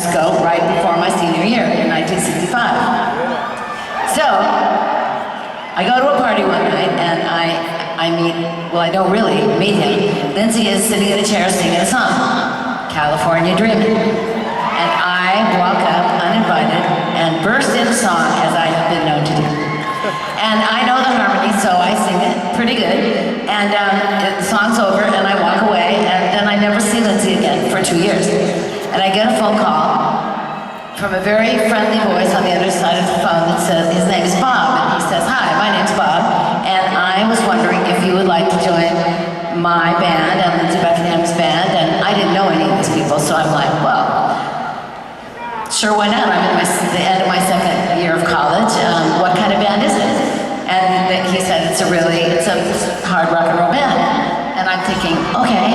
Francisco right before my senior year in 1965. So, I go to a party one night and I meet, well, I don't really meet him. Lindsay is sitting in a chair singing a song, California Dreamin'. And I walk up uninvited and burst into song as I have been known to do. And I know the harmony, so I sing it pretty good. And the song's over and I walk away and then I never see Lindsay again for 2 years. And I get a phone call from a very friendly voice on the other side of the phone that says, his name is Bob, and he says, hi, my name's Bob, and I was wondering if you would like to join my band and Lindsay Buckingham's band, and I didn't know any of these people, so I'm like, well, sure, why not? I'm at the end of my second year of college, what kind of band is it? And he said, it's a hard rock and roll band. And I'm thinking, okay,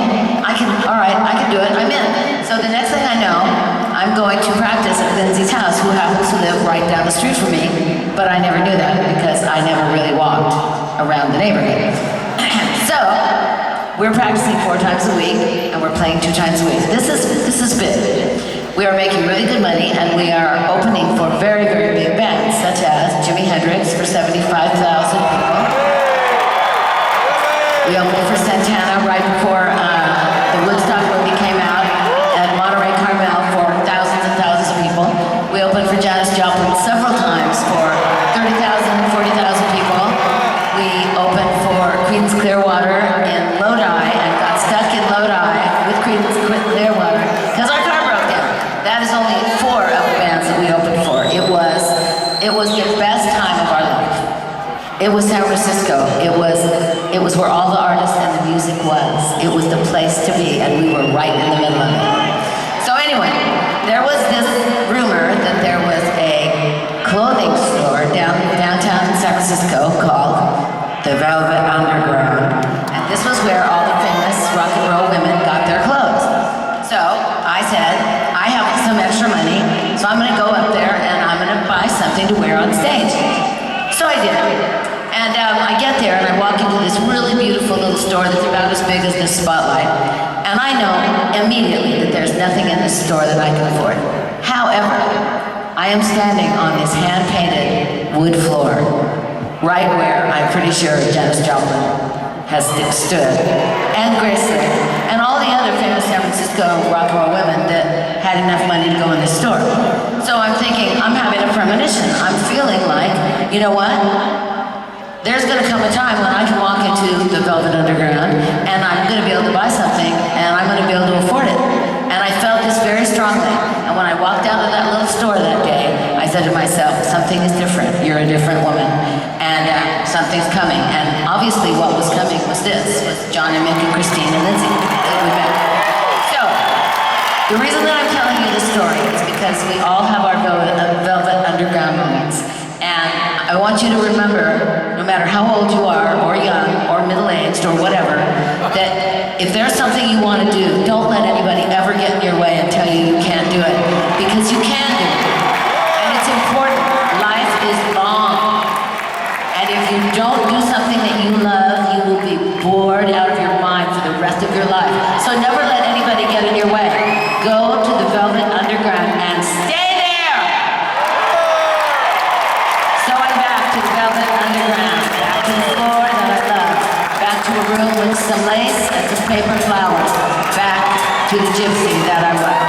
all right, I can do it, I'm in. So the next thing I know, I'm going to practice at Lindsay's house, who happens to live right down the street from me, but I never knew that because I never really walked around the neighborhood. So, we're practicing 4 times a week, and we're playing 2 times a week. This is big. We are making really good money, and we are opening for very, very big bands, such as Jimi Hendrix for 75,000 people. We opened for Santana right before the Woodstock movie came out at Monterey Carmel for thousands and thousands of people. We opened for Janis Joplin several times for 30,000, 40,000 people. We opened for Creedence Clearwater in Lodi and got stuck in Lodi with Creedence Clearwater because our car broke down. That is only 4 of the bands that we opened for. It was the best time of our life. It was San Francisco. It was where all the artists and the music was. It was the place to be, and we were right in the middle of it. So anyway, there was this rumor that there was a clothing store downtown San Francisco called the Velvet Underground, and this was where all the famous rock and roll women got their clothes. So I said, I have some extra money, so I'm going to go up there and I'm going to buy something to wear on stage. So I did. And I get there and I walk into this really beautiful little store that's about as big as this spotlight. And I know immediately that there's nothing in this store that I can afford. However, I am standing on this hand-painted wood floor, right where I'm pretty sure Janis Joplin has stood, and Grace Slick, and all the other famous San Francisco rock and roll women that had enough money to go in this store. So I'm thinking, I'm having a premonition. I'm feeling like, you know what? There's going to come a time when I can walk into the Velvet Underground and I'm going to be able to buy something and I'm going to be able to afford it. And I felt this very strongly. And when I walked out of that little store that day, I said to myself, something is different. You're a different woman. And something's coming. And obviously what was coming was this, was John and Mick and Christine and Lindsay. We met. So, the reason that I'm telling you this story is because we all have our Velvet Underground moments. And I want you to remember, no matter how old you are, or young, or middle-aged, or whatever, that if there's something you want to do, don't let anybody ever get in your way and tell you you can't do it, because you can do it. And it's important. Life is long. And if you don't do something that you love, you will be bored out of your mind for the rest of your life. So never let anybody get in your way. Go to the Velvet Underground and stay there! So I'm back to the Velvet Underground, back to the floor that I love, back to a room with some lace and some paper flowers, back to the Gypsy that I love.